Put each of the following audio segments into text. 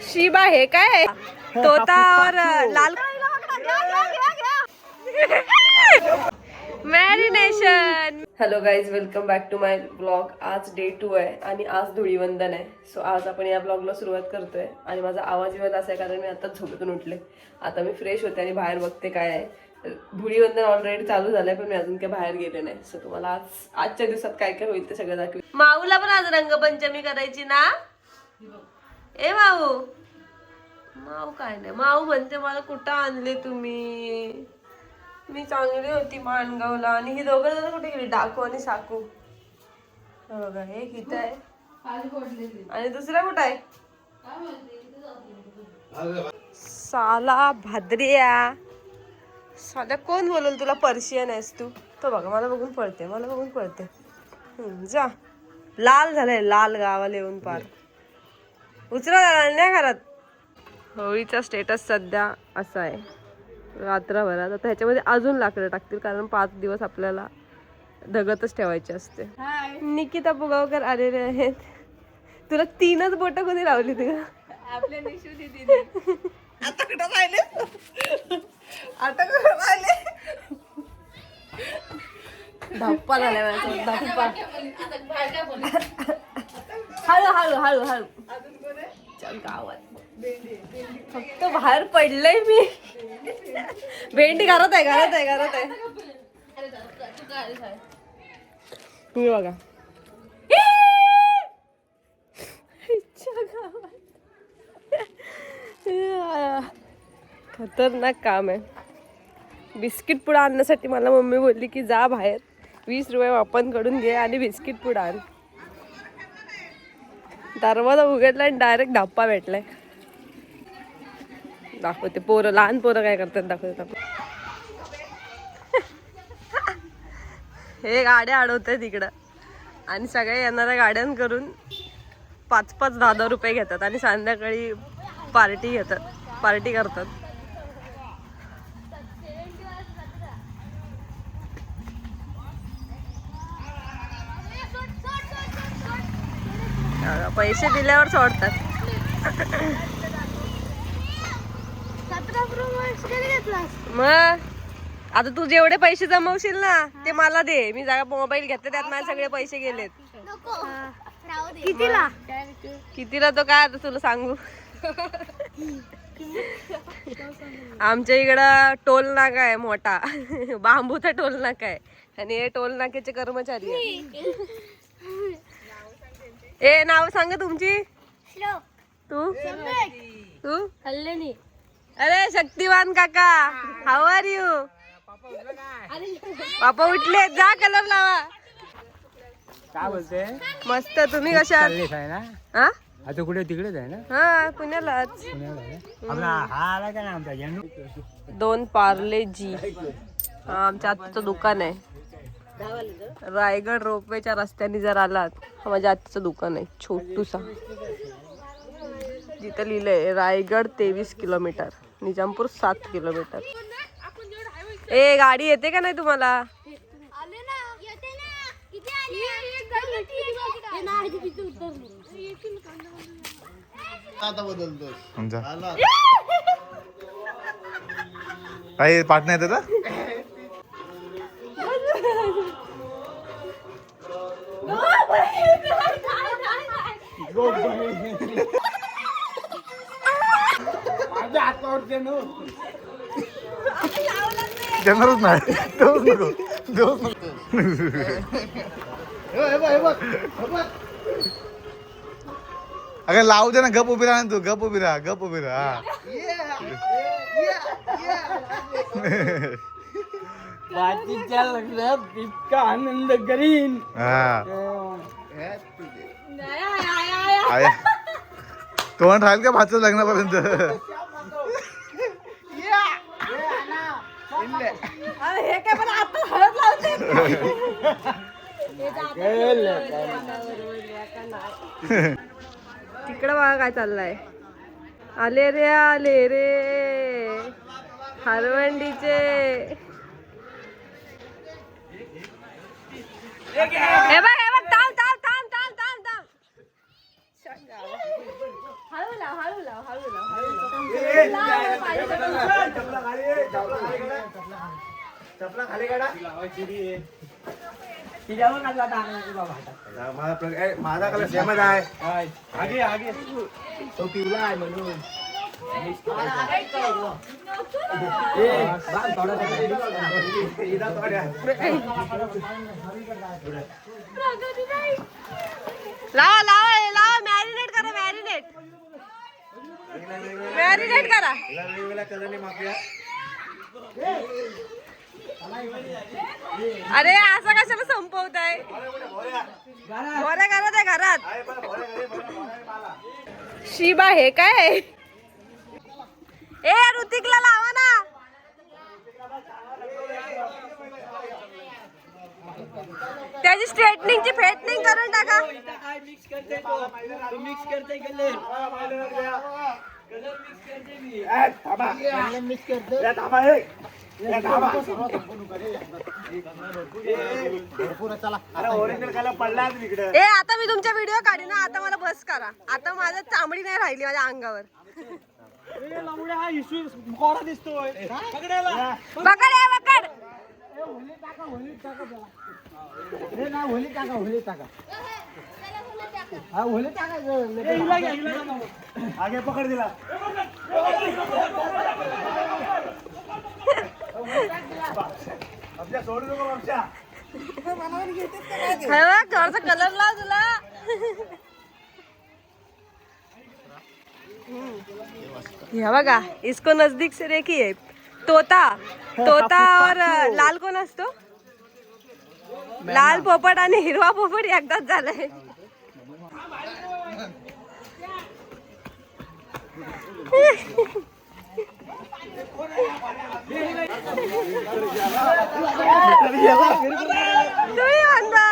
Shiba हे काय तोता और लाल marination. Hello guys, welcome back to my blog. आज डे 2 आहे आणि आज धुळीवंदन आहे. सो आज आपण या ब्लॉगला सुरुवात करतोय आणि माझा आवाज येत असा आहे कारण मी आता झोपेतून उठले. आता मी फ्रेश होते आणि बाहेर बघते काय आहे. धुळीवंदन ऑलरेडी चालू झालंय पण मी अजून काही बाहेर गेले नाही. सो तुम्हाला आजच्या दिवसात काय काय होईल ते सगळं दाखवेल. माऊला पण आज रंगपंचमी करायची ना. ए माऊ, माऊ काय नाही, माऊ म्हणते मला कुठं आणले तुम्ही, मी चांगली होती माणगावला. आणि ही दोघं जण कुठे गेली, डाकू आणि साकू. बघा हे इथं आहे आणि दुसरा कुठं आहे. साला भाद्रिया, साला कोण बोलल तुला पर्शियन आहेस तू. तो बघा मला बघून पळते, मला बघून पळते. जा, लाल झालंय, लाल गावाला येऊन पार. उचला नाही घरात. होळीचा स्टेटस सध्या असा आहे रात्रभरात. आता ह्याच्यामध्ये अजून लाकडं टाकतील कारण 5 दिवस आपल्याला धगतच ठेवायचे असते. निकिता पुगावकर आलेले आहेत. तुला 3च बोट कोणी लावली तुला. आपल्या निशू दीदीने. आता कुठं राहिले, आता कुठं राहिले. धप्पा झाला माझा, धप्पा. हळू हळू हळू हळू गावात फक्त बाहेर पडलंय मी. भेंडी घरात आहे, घरात आहे, घरात आहे. तुम्ही बघा खतरनाक काम आहे. बिस्किट पुडा आणण्यासाठी मला मम्मी बोलली की जा बाहेर 20 रुपये वापनकडून घे आणि बिस्किट पुडा आण. दरवाजा उघडला आणि डायरेक्ट धप्पा भेटलाय. दाखवते पोरं, लहान पोरं काय करतात दाखवते. हे गाड्या अडवतात तिकडं आणि सगळ्या येणाऱ्या गाड्यांकडून 5-5, 10-10 रुपये घेतात आणि संध्याकाळी पार्टी करतात. पैसे दिल्यावर सोडतात. मग आता तू जेवढे पैसे जमवशील ना ते मला दे. मी जागा मोबाईल घेतले त्यात माझे सगळे पैसे गेलेत. कितीला तो काय आता तुला सांगू. आमच्या इकडं टोल नाका आहे मोठा, बांबूचा टोल नाका आहे आणि हे टोल नाक्याचे कर्मचारी आहेत. ए नाव सांग तुमची. तू तू अरे शक्तिवान काका, हाऊ आर यू. पापा उठले, जा कलर लावा. काय बोलते, मस्त. तुम्ही कशा आहे ना. हा आता कुठे तिकडेच आहे ना. हा पुण्यालाच. हा आला का ना आमचा जनू. 2 पार्ले जी. हा आमच्या आत्याचं दुकान आहे. रायगड रोपवेच्या रस्त्याने जर आलात, हा माझ्या आत्याचं दुकान आहे छोटूसा. जिथं लिहिलंय रायगड 23 किलोमीटर, निजामपूर 7 किलोमीटर. ए गाडी येते का नाही तुम्हाला. काही पाठ नाही येत. देणारच नाही, देऊच नको, देऊच नको. अगं लावू दे ना, गप उभी राहा तू, गप उभी राहा, गप उभी राहा. बाकीच्या लग्नात इतका आनंद करीन. तोंड राहील का भाचं लग्नापर्यंत. हे काय पण आता हळद लावते. तिकडं बघा काय चाललंय. आले रे हरवंडीचे. हे बघ थांब. हळू लाव हळू लाव हळू लाव चपला खाली काढा. माझा कलर सेमच आहे. तो पिवला आहे म्हणून. लावा लावा लावा मॅरिनेट करा मॅरिनेट करा. वेगवेगळ्या कलरने मागूया. अरे असं कशाला संपवताय. भोऱ्या घरात आहे घरात. शिबा हे काय ए ऋतिकला लावा ना. त्याची स्ट्रेटनिंगची फेटनिंग करून टाका. ए आता मी तुमच्या व्हिडिओ काढी ना. आता मला बस करा. आता माझं चामडी नाही राहिली माझ्या अंगावर. दिसतोय बकड आहे बकड. आगे पकड दिला. आमच्या सोडू नको आमच्या. थोडासा कलर लाव तुला. हे बघा इसको नजदीक से देखिए. तोता तोता और लाल कोण असतो. लाल पोपट आणि हिरवा पोपट एकदाच झालाय. तुम्ही आणला.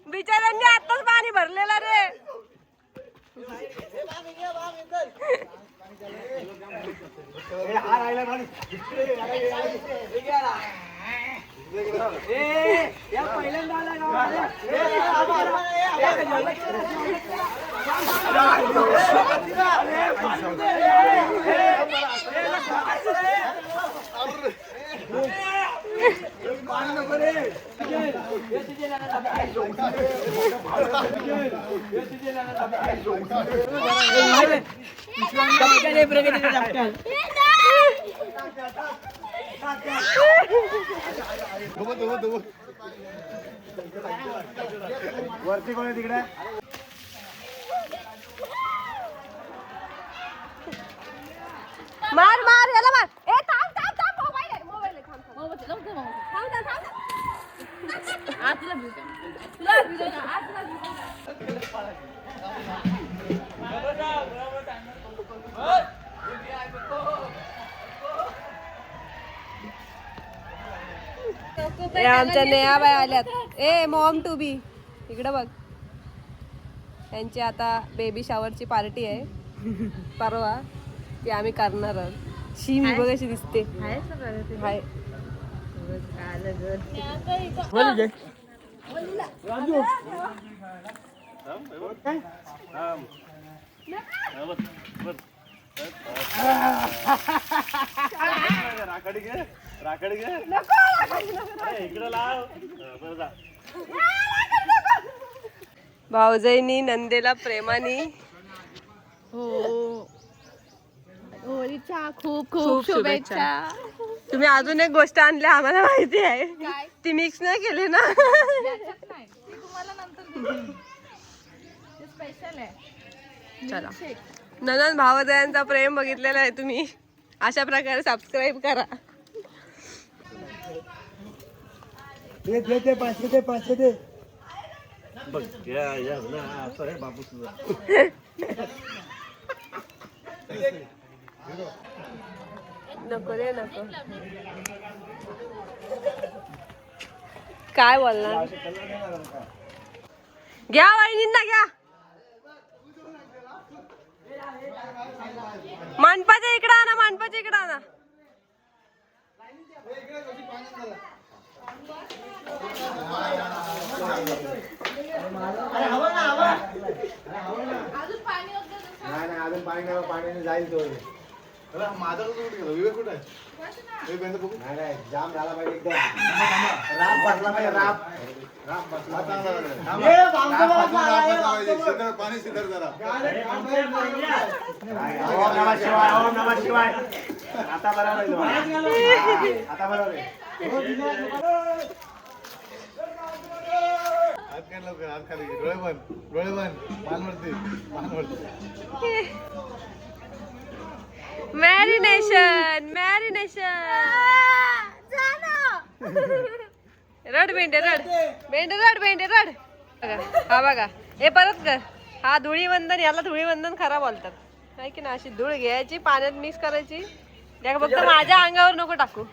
बिचाऱ्यांनी आताच पाणी भरलेलं रे. वरती कोण आहे तिकडे. मार मार याला मार. ए थांब थांब थांब. मोबाईल आहे मोबाईल आहे. थांब थांब थांब थांब थांब. आतला तुला व्हिडिओ ना आतला आमच्या नेहाबाई आल्यात. ए मॉम टू बी इकडे बघ. त्यांची आता बेबी शॉवरची पार्टी आहे परवा. ती आम्ही करणार आहोत. शी मी बघ अशी दिसते. हाय राखडी घे राखडी घे. इकडे लाव. भाऊजाईनी नंदेला प्रेमाने होळीच्या खूप खूप शुभेच्छा. तुम्ही अजून एक गोष्ट आणली आम्हाला माहिती आहे. ती मिक्स नाही केली ना. तुम्हाला नंतर स्पेशल आहे. चला नंदन भावजायांचा प्रेम बघितलेला आहे तुम्ही. अशा प्रकारे सबस्क्राईब करा. दे 500 दे. बघ या असं आहे बाबू तुझा. नको रे नको. काय बोलणार. घ्या वहिनींना घ्या. मांडपाच्या इकडं आणा. मांडपाच्या इकडं आणा. अजून पाणी होतं तसं. नाही अजून पाण्याने जाईल तो माझा कुठे गेलो विवेक कुठे आहे बस ना. नाही जाम झाला पाहिजे एकदम राम बसला पाहिजे राम बसला पाणी सिद्धर जरा ओम नमः शिवाय आता बरोबर आता बरोबर हात काय लवकर हात खाली डोळे बंद मान वरती मॅरिनेशन रड बेंडे रड बघा हा बघा हे परत कर हा धुळीवंदन याला धुळीवंदन खरा बोलतात काय की ना अशी धूळ घ्यायची पाण्यात मिक्स करायची त्या फक्त माझ्या अंगावर नको टाकू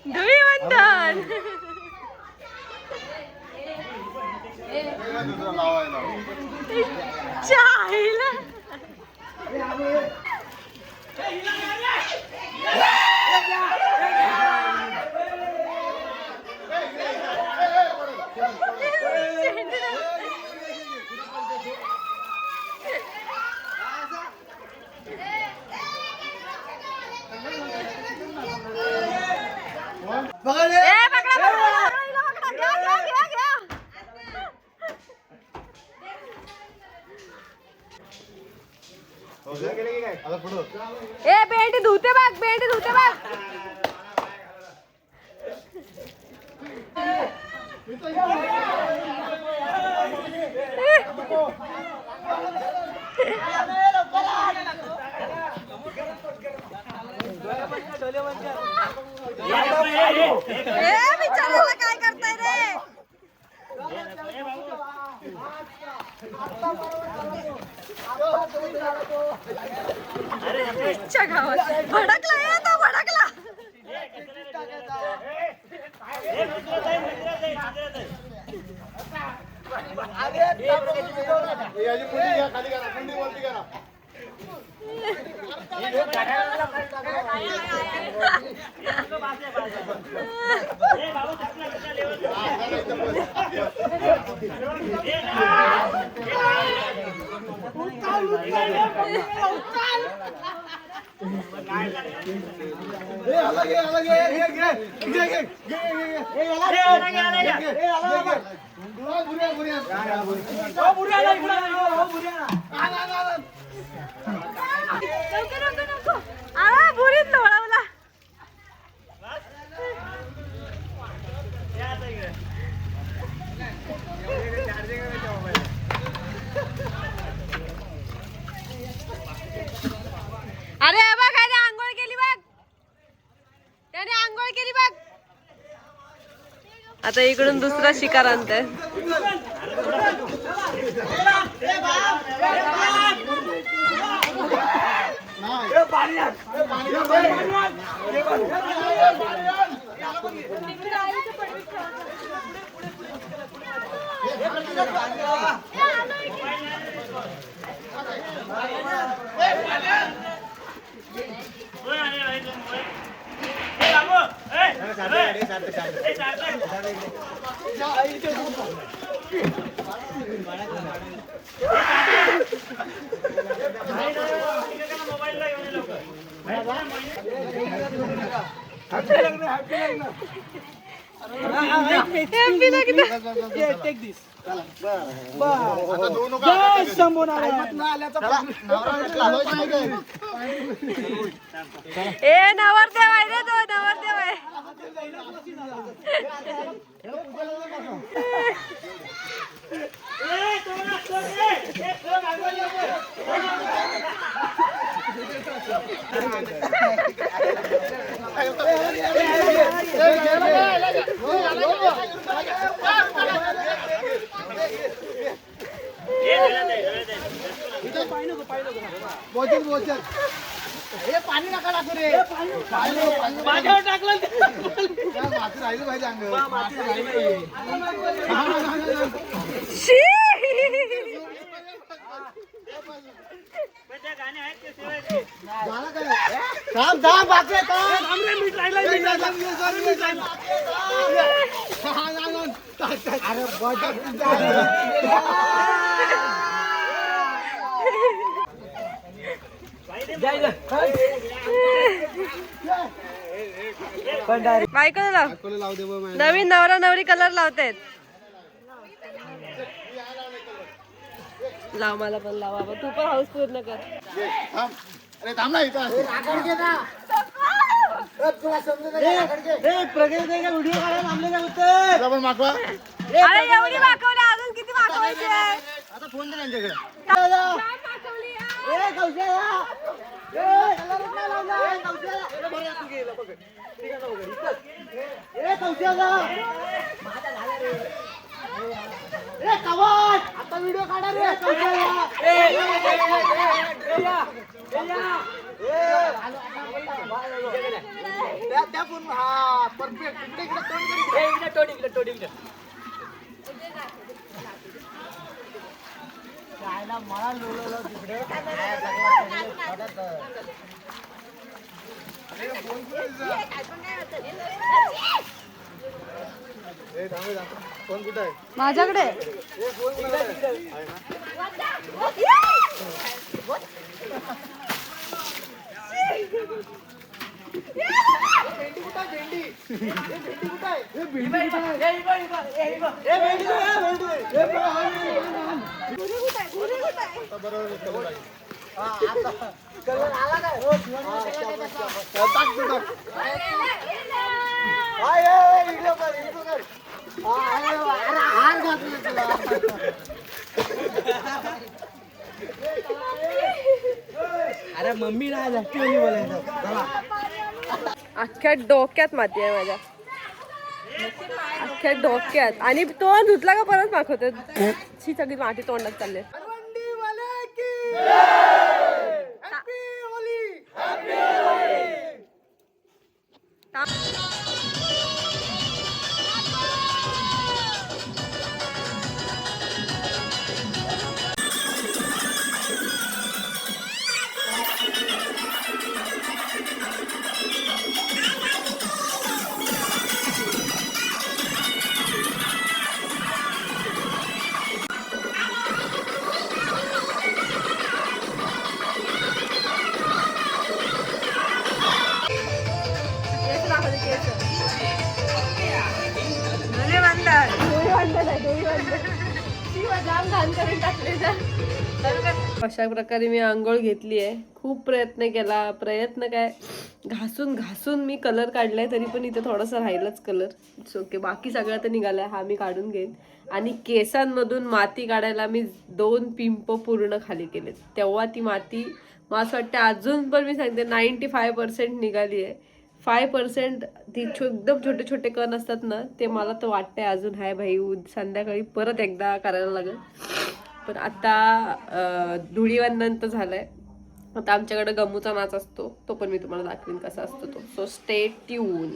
धुळीवंदन चायला ए बेंडी धुते बघ बिचारायला काय करताय रे गावात भडकला येतो भडकला बुरीत लोळवला अरे बघ त्याने आंघोळ केली बघ आता इकडून दुसरा शिकार आणताय ए नवरदेव आहे रे तो नवरदेव आहे पाणी नका टाकू रे माझ्यावर टाकलं माती राहिली पाहिजे अंग थांब थांब बाकी अरे बायकोला लाव. लाव दे बा नवीन नवरा नवरी कलर लावतायत. लाव मला पण लाव बाबा तू पण हाऊस पूर्ण कर. थांब अरे थांब ना इथं व्हिडिओ काढायला थांबले का होते पण मागवा अरे एवढी मागवली अजून किती मागवायची आहे? आता फोन दे त्यांच्याकडे आता व्हिडिओ काढा रे त्या फोन हा परफेक्ट इकडे तोंड कर. जायला मला लोळवलं तिकडे फोन कुठे आहे माझ्याकडे अरे मम्मी नाही जास्ती बोलायचं अख्ख्या डोक्यात माती आहे माझ्या अख्ख्या डोक्यात आणि तोंड धुतला का परत माखवते ही सगळी माती तोंडात चालले. अशा प्रकारे मी आंघोळ घेतली आहे. खूप प्रयत्न केला. प्रयत्न काय घासून घासून मी कलर काढलाय तरी पण इथे थोडासा राहिलाच कलर. ओके बाकी सगळं तर निघालाय हा मी काढून घेईन. आणि केसांमधून माती काढायला मी 2 पिंप पूर्ण खाली केले तेव्हा ती माती मला असं वाटतं अजून पण मी सांगते 95% निघाली आहे. 5% ती एकदम छोटे छोटे कण असतात ना ते मला तर वाटतंय अजून आहे भाई. संध्याकाळी परत एकदा करायला लागेल. पण आता धुळीवंदन तर झालंय. आता आमच्याकडे गमूचा नाच असतो तो पण मी तुम्हाला दाखवीन कसा असतो तो. So stay tune.